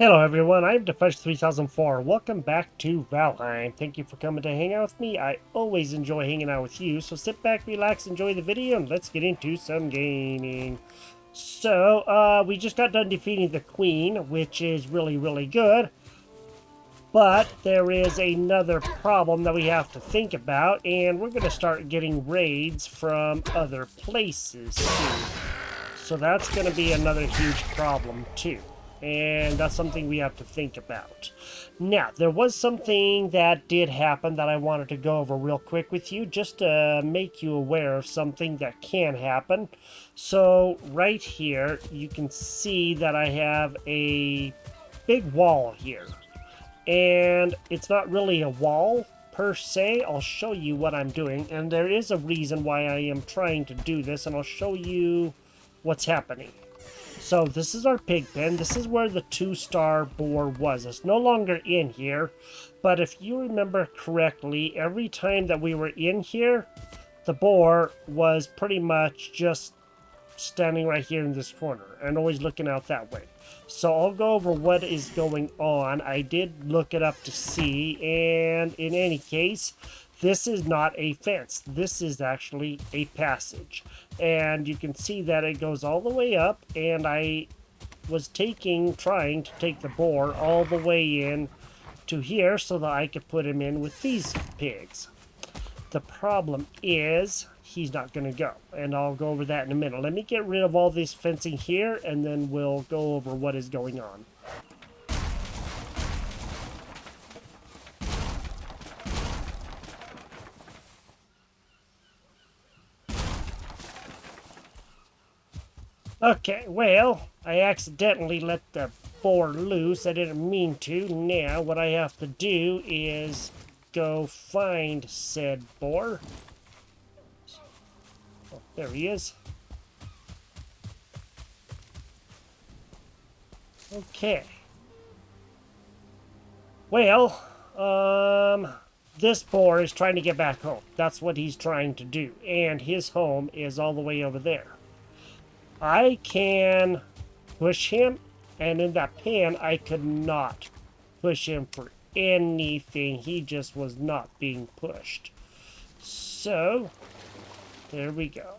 Hello everyone, I'm Defense3004. Welcome back to Valheim. Thank you for coming to hang out with me. I always enjoy hanging out with you, so sit back, relax, enjoy the video, and let's get into some gaming. So, we just got done defeating the Queen, which is really good. But there is another problem that we have to think about, and we're going to start getting raids from other places soon. So that's going to be another huge problem too. And that's something we have to think about. Now, there was something that did happen that I wanted to go over real quick with you, just to make you aware of something that can happen. So, right here, you can see that I have a big wall here. And it's not really a wall per se. I'll show you what I'm doing. And there is a reason why I am trying to do this, and I'll show you what's happening. So this is our pig pen. This is where the 2-star boar was. It's no longer in here, but if you remember correctly, every time that we were in here, the boar was pretty much just standing right here in this corner and always looking out that way. So I'll go over what is going on. I did look it up to see, and in any case, this is not a fence. This is actually a passage. And you can see that it goes all the way up, and I was trying to take the boar all the way in to here so that I could put him in with these pigs. The problem is he's not going to go, and I'll go over that in a minute. Let me get rid of all this fencing here, and then we'll go over what is going on. Okay, well, I accidentally let the boar loose. I didn't mean to. Now, what I have to do is go find said boar. Oh, there he is. Okay. Well, this boar is trying to get back home. That's what he's trying to do. And his home is all the way over there. I can push him, and in that pen, I could not push him for anything. He just was not being pushed. So, there we go.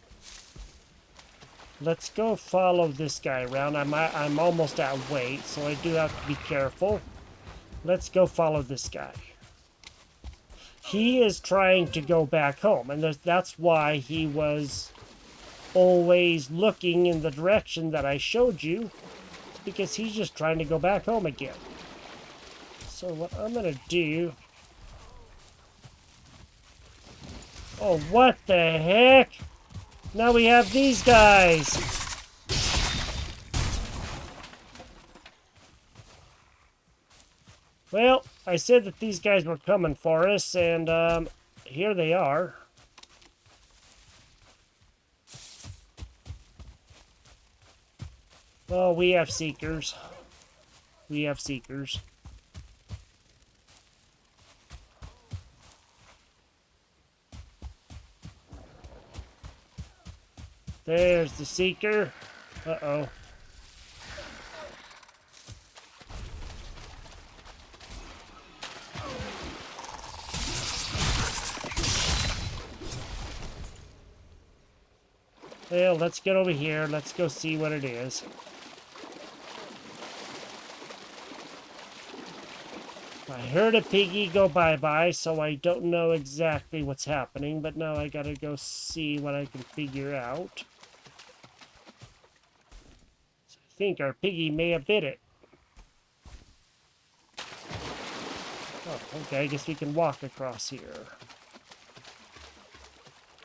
Let's go follow this guy around. I'm almost at weight, so I do have to be careful. Let's go follow this guy. He is trying to go back home, and that's why he was always looking in the direction that I showed you. It's because he's just trying to go back home again. So what I'm going to do... Oh, what the heck? Now we have these guys. Well, I said that these guys were coming for us, and here they are. Oh, we have seekers. We have seekers. There's the seeker. Uh-oh. Well, let's get over here. Let's go see what it is. I heard a piggy go bye-bye, so I don't know exactly what's happening, but now I gotta go see what I can figure out. So I think our piggy may have bit it. Oh, okay, I guess we can walk across here.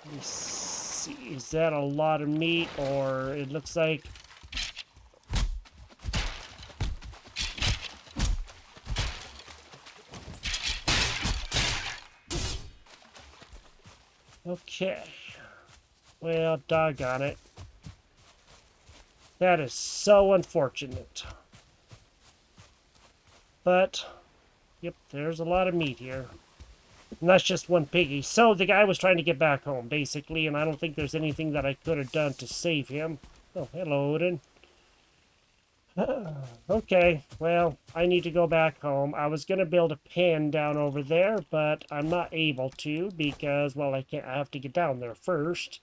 Let me see, is that a lot of meat, or it looks like... Okay. Well, doggone it. That is so unfortunate. But, yep, there's a lot of meat here. And that's just one piggy. So the guy was trying to get back home, basically, and I don't think there's anything that I could have done to save him. Oh, hello, Odin. Okay, well, I need to go back home. I was gonna build a pen down over there, but I'm not able to because, well, I can't. I have to get down there first,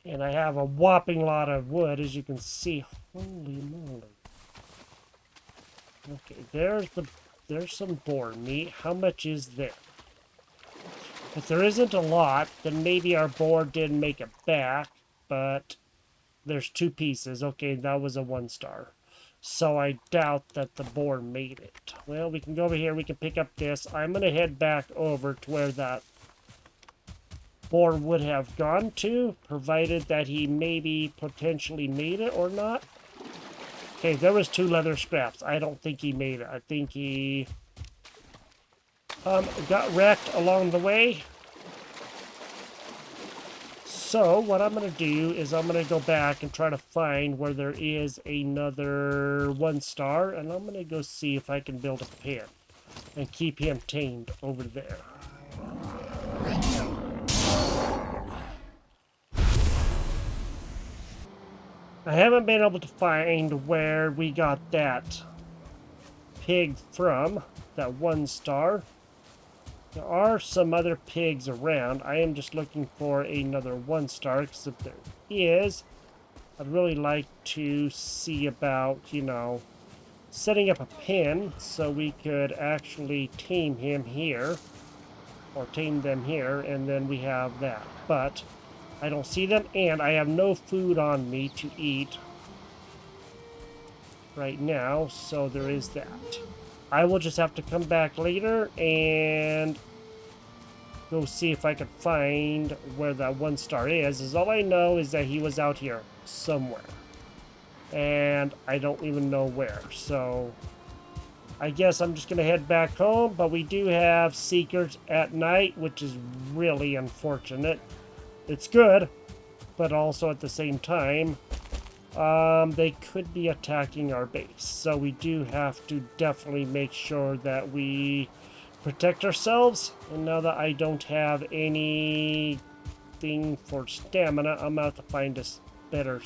and I have a whopping lot of wood, as you can see. Holy moly! Okay, there's some boar meat. How much is there? If there isn't a lot, then maybe our boar did make it back, but there's 2 pieces. Okay, that was a 1 star. So I doubt that the boar made it. Well, we can go over here. We can pick up this. I'm going to head back over to where that boar would have gone to, provided that he maybe potentially made it or not. Okay, there was 2 leather scraps. I don't think he made it. I think he got wrecked along the way. So what I'm going to do is I'm going to go back and try to find where there is another 1 star, and I'm going to go see if I can build a pen and keep him tamed over there. I haven't been able to find where we got that pig from, that 1 star. There are some other pigs around. I am just looking for another 1 star, because if there is, I'd really like to see about, setting up a pen so we could actually tame him here, or tame them here, and then we have that. But I don't see them, and I have no food on me to eat right now, so there is that. I will just have to come back later and go see if I can find where that 1 star is. All I know is that he was out here somewhere, and I don't even know where. So I guess I'm just gonna head back home, but we do have seekers at night, which is really unfortunate. It's good, but also at the same time, they could be attacking our base. So we do have to definitely make sure that we protect ourselves. And now that I don't have anything for stamina, I'm about to find a better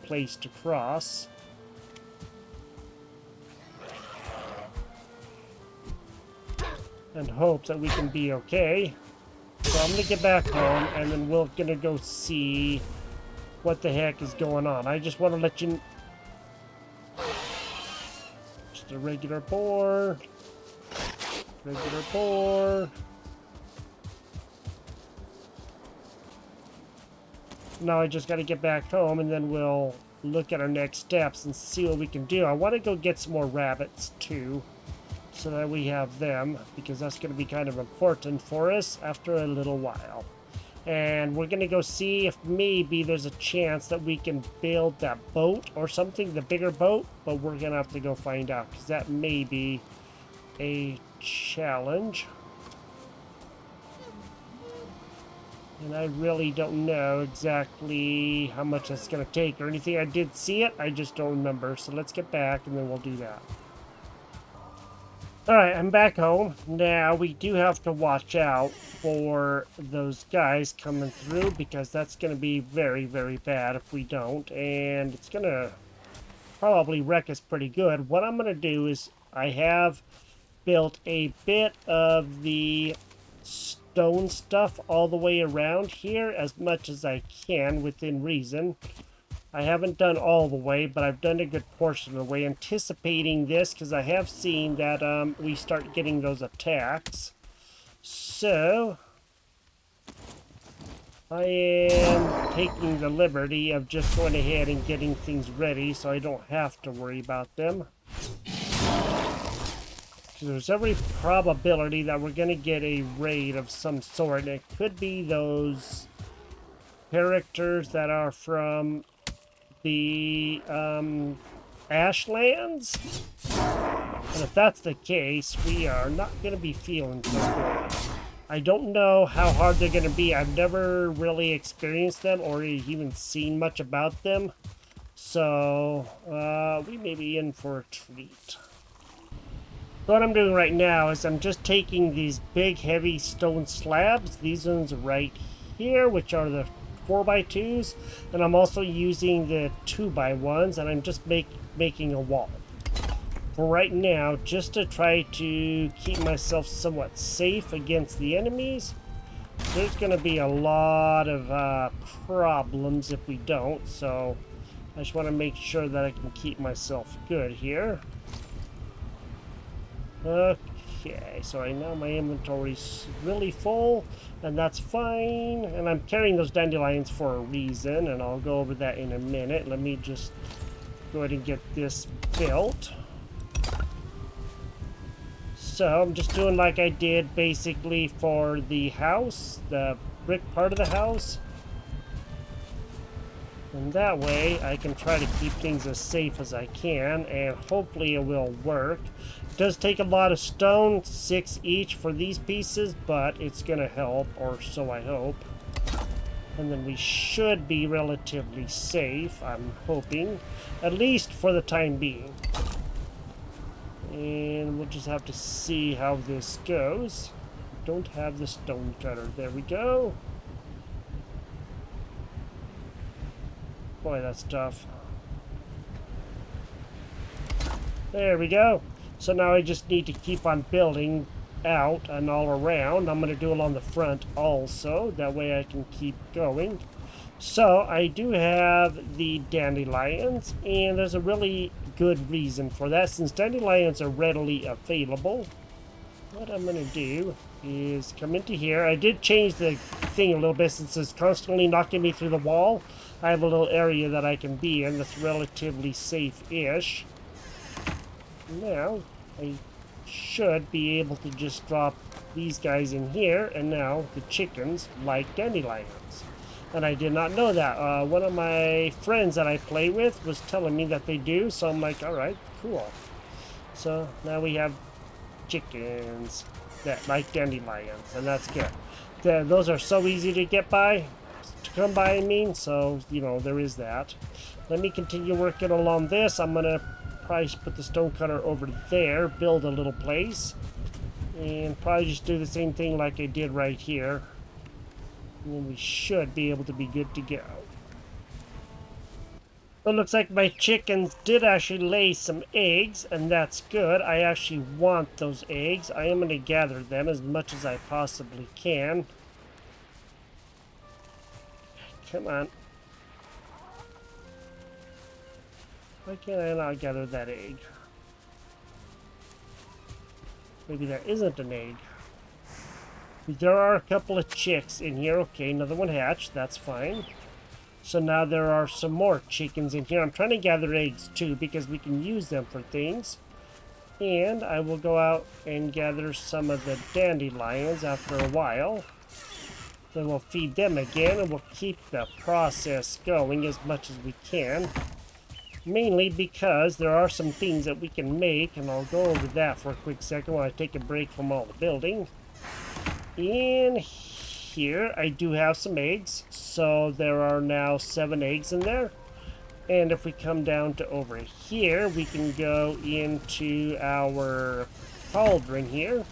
place to cross. And hope that we can be okay. So I'm gonna get back home, and then we're gonna go see what the heck is going on. I just want to let you... Just a regular boar. Regular boar. Now I just got to get back home, and then we'll look at our next steps and see what we can do. I want to go get some more rabbits too, so that we have them, because that's going to be kind of important for us after a little while. And we're going to go see if maybe there's a chance that we can build that boat or something, the bigger boat, but we're going to have to go find out, because that may be a challenge. And I really don't know exactly how much that's going to take or anything. I did see it, I just don't remember. So let's get back and then we'll do that. Alright, I'm back home. Now, we do have to watch out for those guys coming through, because that's going to be very, very bad if we don't. And it's going to probably wreck us pretty good. What I'm going to do is, I have built a bit of the stone stuff all the way around here, as much as I can within reason. I haven't done all the way, but I've done a good portion of the way, anticipating this, because I have seen that we start getting those attacks. So I am taking the liberty of just going ahead and getting things ready so I don't have to worry about them. So there's every probability that we're going to get a raid of some sort, and it could be those characters that are from the Ashlands. And if that's the case, we are not going to be feeling so good. I don't know how hard they're going to be. I've never really experienced them or even seen much about them. So we may be in for a treat. So what I'm doing right now is I'm just taking these big heavy stone slabs, these ones right here, which are the 4x2s, and I'm also using the 2x1s, and I'm just making a wall. for right now, just to try to keep myself somewhat safe against the enemies. There's going to be a lot of problems if we don't, so I just want to make sure that I can keep myself good here. Okay, so I know my inventory's really full, and that's fine. And I'm carrying those dandelions for a reason, and I'll go over that in a minute. Let me just go ahead and get this built. So I'm just doing like I did basically for the house, the brick part of the house. And that way I can try to keep things as safe as I can, and hopefully it will work. It does take a lot of stone, 6 each for these pieces, but it's gonna help, or so I hope. And then we should be relatively safe, I'm hoping, at least for the time being. And we'll just have to see how this goes. Don't have the stone cutter. There we go. Boy, that's tough. There we go. So now I just need to keep on building out and all around. I'm going to do it on the front also. That way I can keep going. So I do have the dandelions, and there's a really good reason for that. Since dandelions are readily available, what I'm going to do is come into here. I did change the thing a little bit since it's constantly knocking me through the wall. I have a little area that I can be in that's relatively safe-ish. Now, I should be able to just drop these guys in here, and now the chickens like dandelions. And I did not know that. One of my friends that I play with was telling me that they do, so I'm like, alright, cool. So now we have chickens that like dandelions, and that's good. Those are so easy to get by, to come by, I mean, so, you know, there is that. Let me continue working along this. I'm going to probably put the stone cutter over there, build a little place, and probably just do the same thing like I did right here. And then we should be able to be good to go. It looks like my chickens did actually lay some eggs, and that's good. I actually want those eggs. I am going to gather them as much as I possibly can. Come on. Why can't I not gather that egg? Maybe there isn't an egg. There are a couple of chicks in here. Okay, another one hatched. That's fine. So now there are some more chickens in here. I'm trying to gather eggs too because we can use them for things. And I will go out and gather some of the dandelions after a while. Then we'll feed them again, and we'll keep the process going as much as we can. Mainly because there are some things that we can make, and I'll go over that for a quick second while I take a break from all the building. In here, I do have some eggs, so there are now 7 eggs in there. And if we come down to over here, we can go into our cauldron here.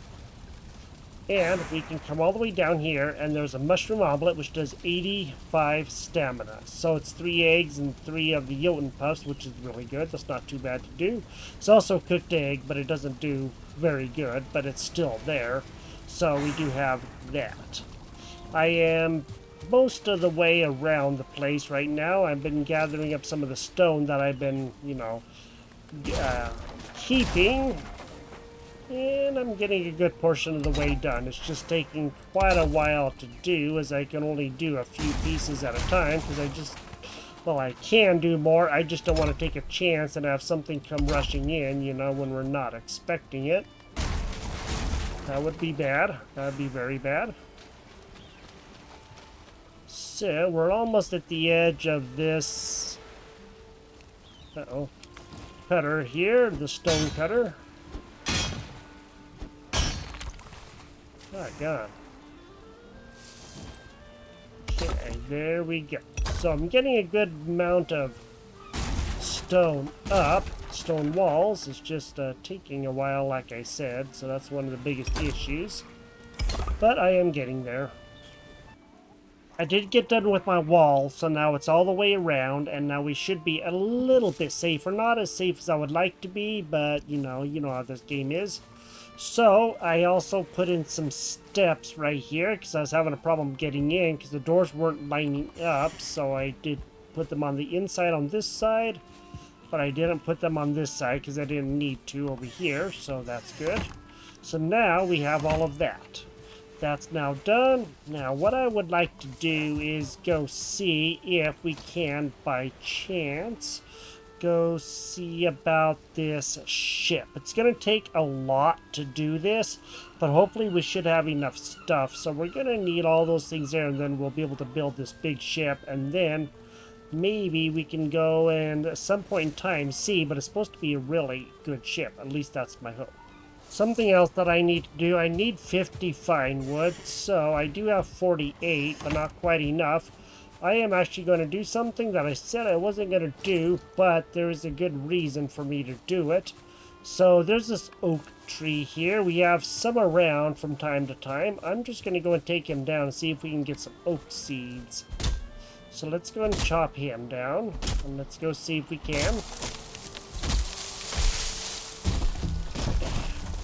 And we can come all the way down here, and there's a mushroom omelet, which does 85 stamina. So it's 3 eggs and 3 of the Jotun puffs, which is really good. That's not too bad to do. It's also a cooked egg, but it doesn't do very good, but it's still there. So we do have that. I am most of the way around the place right now. I've been gathering up some of the stone that I've been, you know, keeping. And I'm getting a good portion of the way done. It's just taking quite a while to do, as I can only do a few pieces at a time, because well, I can do more. I just don't want to take a chance and have something come rushing in, you know, when we're not expecting it. That would be bad. That would be very bad. So, we're almost at the edge of this cutter here, the stone cutter. Oh, God. Okay, there we go. So I'm getting a good amount of stone up. Stone walls. It's just taking a while, like I said, so that's one of the biggest issues. But I am getting there. I did get done with my wall, so now it's all the way around, and now we should be a little bit safer. Not as safe as I would like to be, but you know how this game is. So I also put in some steps right here because I was having a problem getting in because the doors weren't lining up. So I did put them on the inside on this side, but I didn't put them on this side because I didn't need to over here. So that's good. So now we have all of that. That's now done. Now what I would like to do is go see if we can, by chance, go see about this ship. It's going to take a lot to do this, but hopefully we should have enough stuff. So we're going to need all those things there, and then we'll be able to build this big ship, and then maybe we can go and at some point in time see, but it's supposed to be a really good ship. At least that's my hope. Something else that I need to do, I need 50 fine wood, so I do have 48, but not quite enough. I am actually going to do something that I said I wasn't going to do, but there is a good reason for me to do it. So there's this oak tree here. We have some around from time to time. I'm just going to go and take him down and see if we can get some oak seeds. So let's go and chop him down, and let's go see if we can.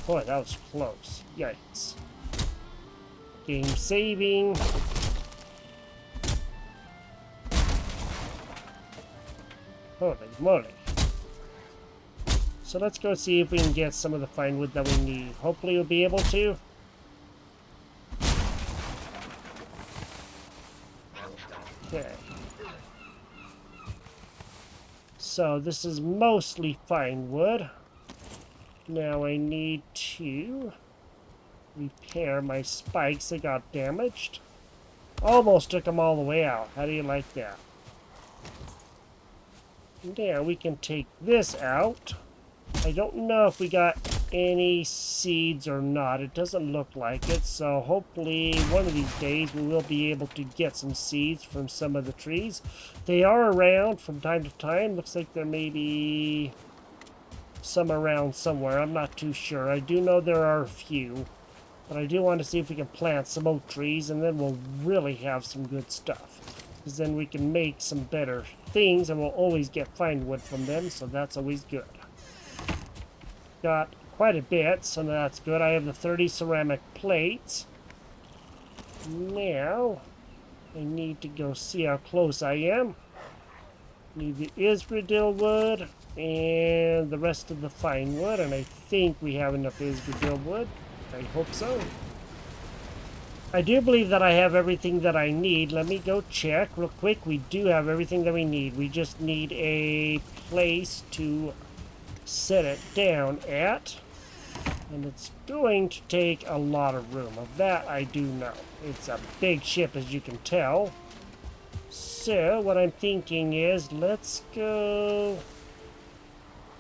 Boy, that was close. Yikes. Game saving. Holy moly. So let's go see if we can get some of the fine wood that we need. Hopefully we'll be able to. Okay. So this is mostly fine wood. Now I need to repair my spikes that got damaged. Almost took them all the way out. How do you like that? Now we can take this out. I don't know if we got any seeds or not. It doesn't look like it. So hopefully one of these days we will be able to get some seeds from some of the trees. They are around from time to time. Looks like there may be some around somewhere. I'm not too sure. I do know there are a few, but I do want to see if we can plant some oak trees, and then we'll really have some good stuff, because then we can make some better things, and we'll always get fine wood from them, so that's always good. Got quite a bit, so that's good. I have the 30 ceramic plates. Now I need to go see how close I am. Need the Isradil wood and the rest of the fine wood, and I think we have enough Isradil wood. I hope so. I do believe that I have everything that I need. Let me go check real quick. We do have everything that we need. We just need a place to set it down at, and it's going to take a lot of room. Of that I do know. It's a big ship, as you can tell. So what I'm thinking is, let's go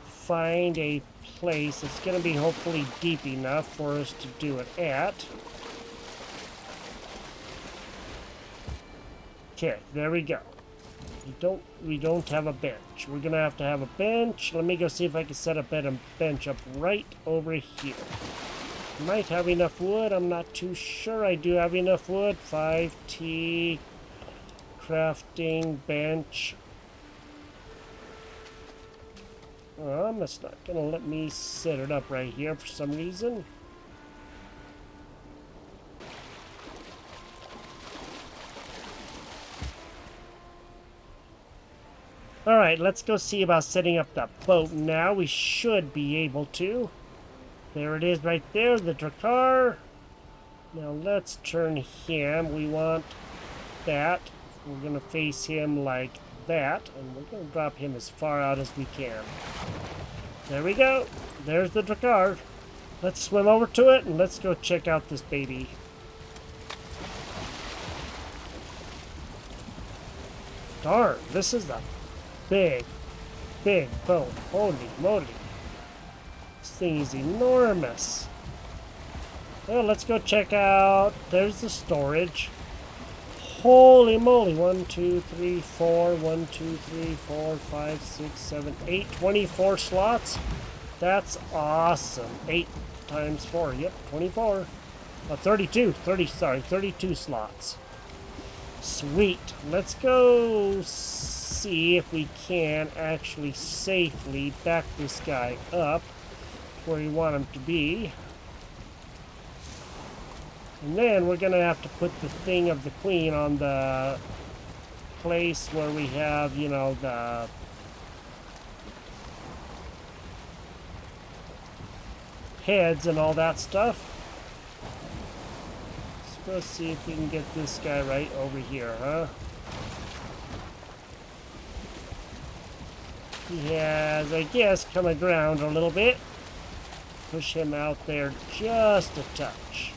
find a place that's going to be hopefully deep enough for us to do it at. Okay, there we go. We don't have a bench. We're gonna have to have a bench. Let me go see if I can set up a bench up right over here. Might have enough wood. I'm not too sure. I do have enough wood. 5T crafting bench. It's not gonna let me set it up right here for some reason. Alright, let's go see about setting up that boat now. We should be able to. There it is right there, the Drakkar. Now let's turn him. We want that. We're going to face him like that. And we're going to drop him as far out as we can. There we go. There's the Drakkar. Let's swim over to it and let's go check out this baby. Darn, this is the big boat. Holy moly. This thing is enormous. Well, let's go check out. There's the storage. Holy moly. 1, 2, 3, 4. 1, 2, 3, 4, 5, 6, 7, 8. 24 slots. That's awesome. 8 times 4. Yep, 24. 32 slots. Sweet. Let's go see if we can actually safely back this guy up where we want him to be. And then we're going to have to put the thing of the queen on the place where we have, you know, the heads and all that stuff. So let's see if we can get this guy right over here, huh? He has, I guess, come aground a little bit. Push him out there just a touch.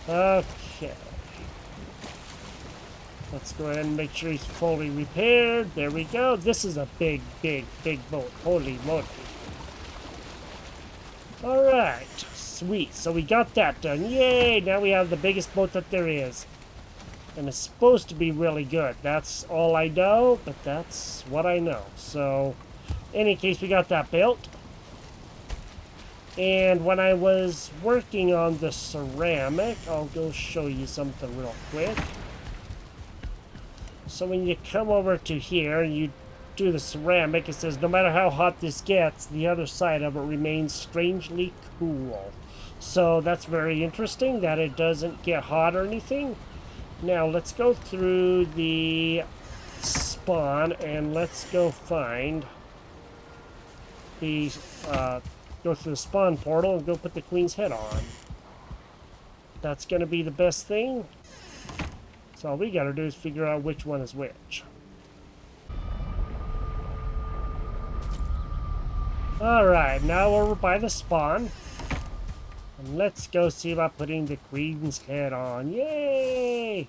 Okay. Let's go ahead and make sure he's fully repaired. There we go. This is a big, big, big boat. Holy moly. Alright. Sweet. So we got that done. Yay! Now we have the biggest boat that there is. And it's supposed to be really good. That's all I know, but that's what I know. So, in any case, we got that built. And when I was working on the ceramic, I'll go show you something real quick. So when you come over to here and you do the ceramic, it says no matter how hot this gets, the other side of it remains strangely cool. So that's very interesting that it doesn't get hot or anything. Now let's go through the spawn and let's go find the go through the spawn portal and go put the queen's head on. That's gonna be the best thing. So all we gotta do is figure out which one is which. Alright, now we're by the spawn. And let's go see about putting the queen's head on. Yay!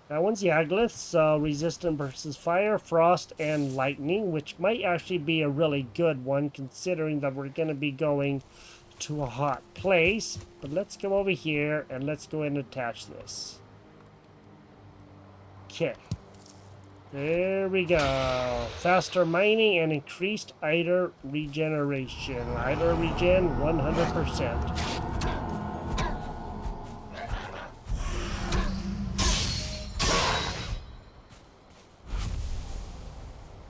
That one's Yagluth, so resistant versus fire, frost, and lightning, which might actually be a really good one considering that we're going to be going to a hot place. But let's go over here and let's go and attach this. Okay. There we go. Faster mining and increased Eider regeneration. Eider regen 100%.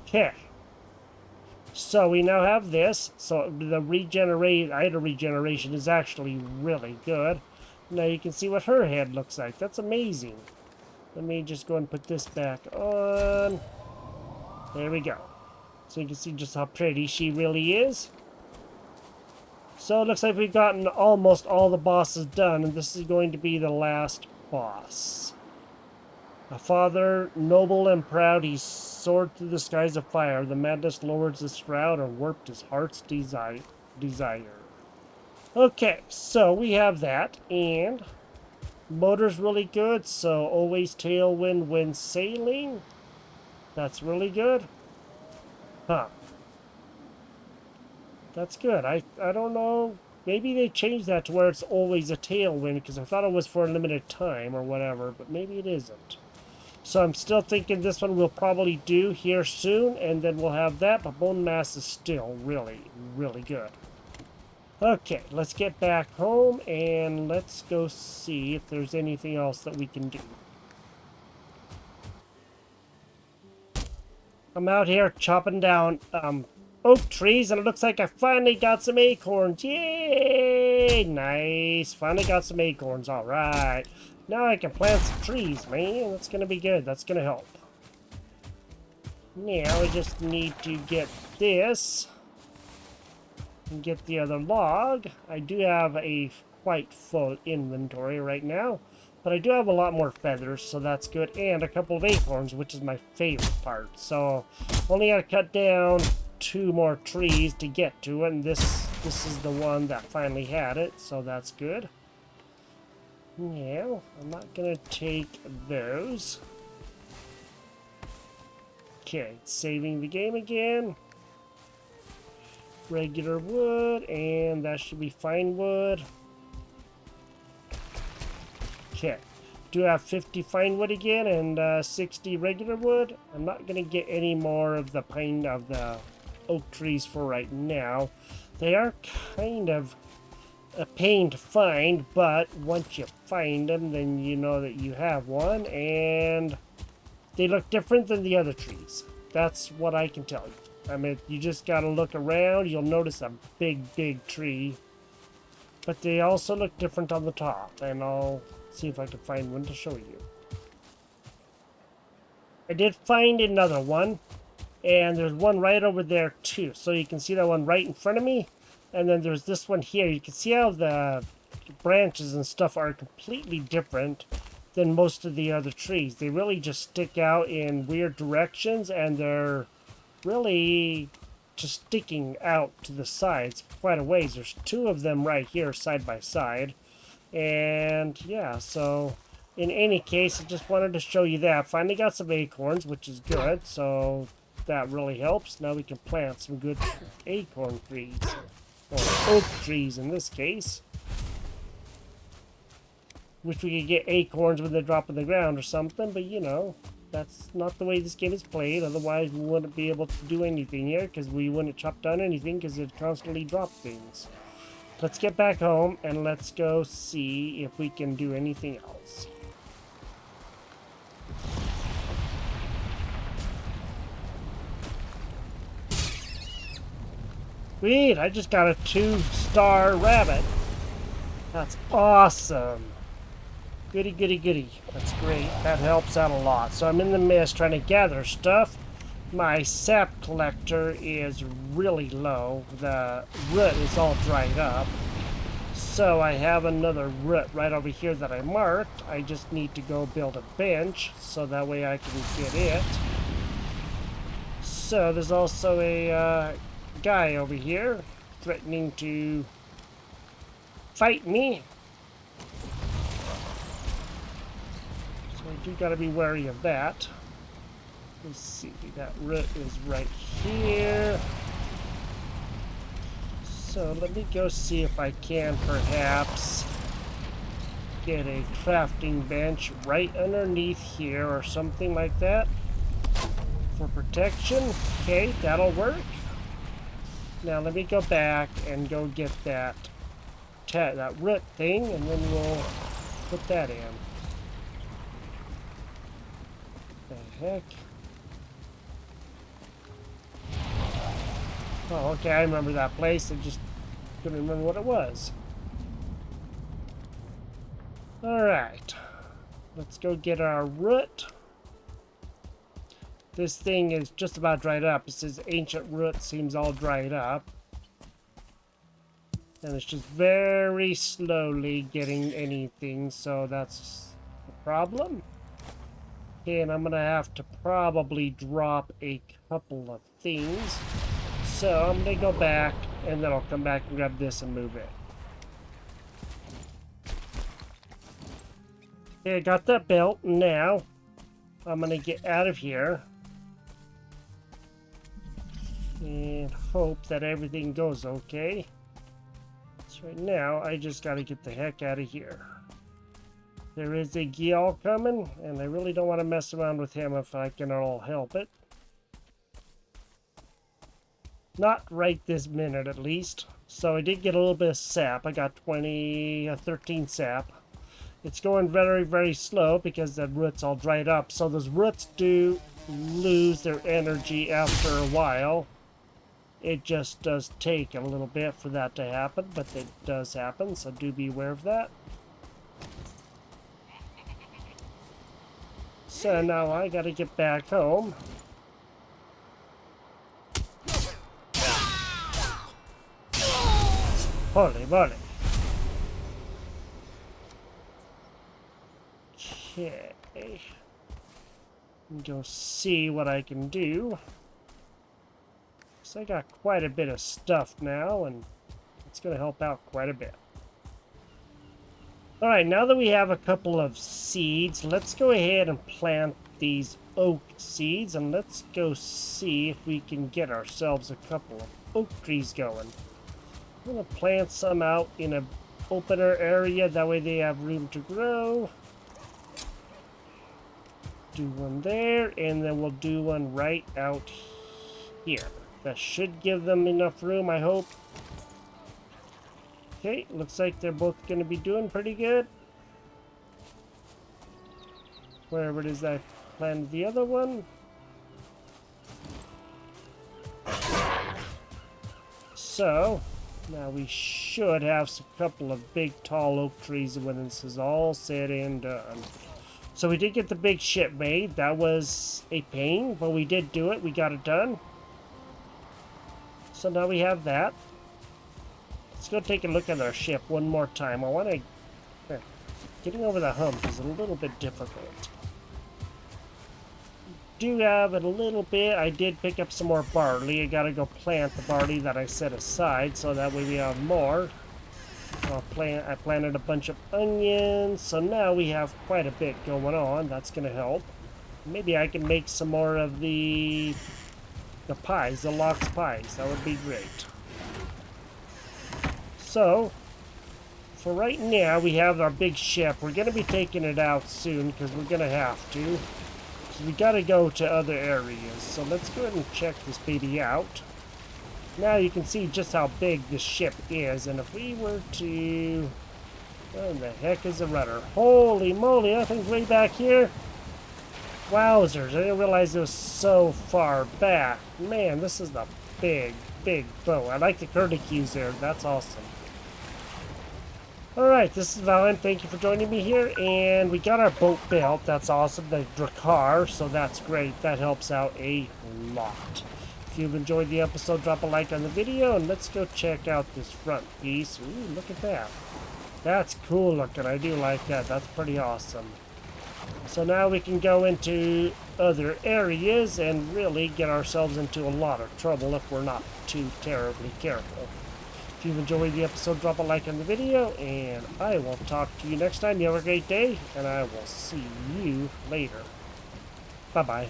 Okay. So we now have this. So the Eider regeneration is actually really good. Now you can see what her head looks like. That's amazing. Let me just go and put this back on. There we go. So you can see just how pretty she really is. So it looks like we've gotten almost all the bosses done, and this is going to be the last boss. A father, noble and proud, he soared through the skies of fire. The madness lowered his shroud and warped his heart's desire. Okay, so we have that, and motor's really good, so always tailwind when sailing. That's really good. Huh. That's good. I don't know. Maybe they changed that to where it's always a tailwind, because I thought it was for a limited time or whatever, but maybe it isn't. So I'm still thinking this one will probably do here soon, and then we'll have that, but bone mass is still really, really good. Okay, let's get back home, and let's go see if there's anything else that we can do. I'm out here chopping down oak trees, and it looks like I finally got some acorns. Yay! Nice. Finally got some acorns. All right. Now I can plant some trees, man. That's going to be good. That's going to help. Now I just need to get this and get the other log. I do have a quite full inventory right now, but I do have a lot more feathers, so that's good, and a couple of acorns, which is my favorite part. So only got to cut down 2 more trees to get to it, and this is the one that finally had it, so that's good. Now, I'm not going to take those. Okay, saving the game again. Regular wood, and that should be fine wood. Okay, do have 50 fine wood again, and 60 regular wood. I'm not going to get any more of the pine of the oak trees for right now. They are kind of a pain to find, but once you find them, then you know that you have one, and they look different than the other trees. That's what I can tell you. I mean, you just gotta look around. You'll notice a big tree, but they also look different on the top, and I'll see if I can find one to show you. I did find another one, and there's one right over there too. So you can see that one right in front of me, and then there's this one here. You can see how the branches and stuff are completely different than most of the other trees. They really just stick out in weird directions, and they're really just sticking out to the sides quite a ways. There's two of them right here side by side, and yeah, so in any case, I just wanted to show you that. Finally got some acorns, which is good, so that really helps. Now we can plant some good acorn trees, or oak trees in this case. Wish we could get acorns when they drop in the ground or something, but you know, that's not the way this game is played. Otherwise, we wouldn't be able to do anything here, because we wouldn't chop down anything, because it'd constantly drop things. Let's get back home, and let's go see if we can do anything else. Sweet, I just got a 2-star rabbit. That's awesome. Goody, goody, goody. That's great. That helps out a lot. So I'm in the mist trying to gather stuff. My sap collector is really low. The root is all dried up. So I have another root right over here that I marked. I just need to go build a bench so that way I can get it. So there's also a guy over here threatening to fight me. So I do gotta be wary of that. Let's see, that root is right here. So let me go see if I can perhaps get a crafting bench right underneath here or something like that for protection. Okay, that'll work. Now let me go back and go get that root thing, and then we'll put that in. The heck? Oh, okay, I remember that place. I just couldn't remember what it was. Alright. Let's go get our root. This thing is just about dried up. It says ancient root seems all dried up. And it's just very slowly getting anything, so that's the problem. Okay, and I'm gonna have to probably drop a couple of things. So I'm gonna go back, and then I'll come back and grab this and move it. Okay, I got that belt. Now I'm gonna get out of here and hope that everything goes okay. So right now, I just gotta get the heck out of here. There is a Gyal coming, and I really don't want to mess around with him if I can at all help it. Not right this minute, at least. So I did get a little bit of sap. I got 13 sap. It's going very, very slow because the roots all dried up. So those roots do lose their energy after a while. It just does take a little bit for that to happen, but it does happen, so do be aware of that. So now I gotta get back home. Holy moly. Okay. Go see what I can do. So I got quite a bit of stuff now, and it's going to help out quite a bit. Alright, now that we have a couple of seeds, let's go ahead and plant these oak seeds, and let's go see if we can get ourselves a couple of oak trees going. I'm going to plant some out in an opener area, that way they have room to grow. Do one there, and then we'll do one right out here. That should give them enough room, I hope. Okay, looks like they're both going to be doing pretty good. Wherever it is I planted the other one. So, now we should have a couple of big tall oak trees when this is all said and done. So we did get the big ship made. That was a pain, but we did do it. We got it done. So now we have that. Let's go take a look at our ship one more time. I want to... Getting over the hump is a little bit difficult. Do have it a little bit. I did pick up some more barley. I gotta go plant the barley that I set aside, so that way we have more. So I planted a bunch of onions, so now we have quite a bit going on. That's gonna help. Maybe I can make some more of the pies, the lox pies. That would be great. So, for right now, we have our big ship. We're gonna be taking it out soon because we're gonna have to. So we gotta go to other areas. So let's go ahead and check this baby out. Now you can see just how big this ship is, and if we were to... Where the heck is the rudder? Holy moly, that thing's way back here. Wowzers, I didn't realize it was so far back. Man, this is a big, big boat. I like the curlicues there. That's awesome. Alright, this is Valheim. Thank you for joining me here. And we got our boat built. That's awesome. The Drakkar, so that's great. That helps out a lot. If you've enjoyed the episode, drop a like on the video. And let's go check out this front piece. Ooh, look at that. That's cool looking. I do like that. That's pretty awesome. So now we can go into other areas and really get ourselves into a lot of trouble if we're not too terribly careful. If you've enjoyed the episode, drop a like on the video, and I will talk to you next time. You have a great day, and I will see you later. Bye-bye.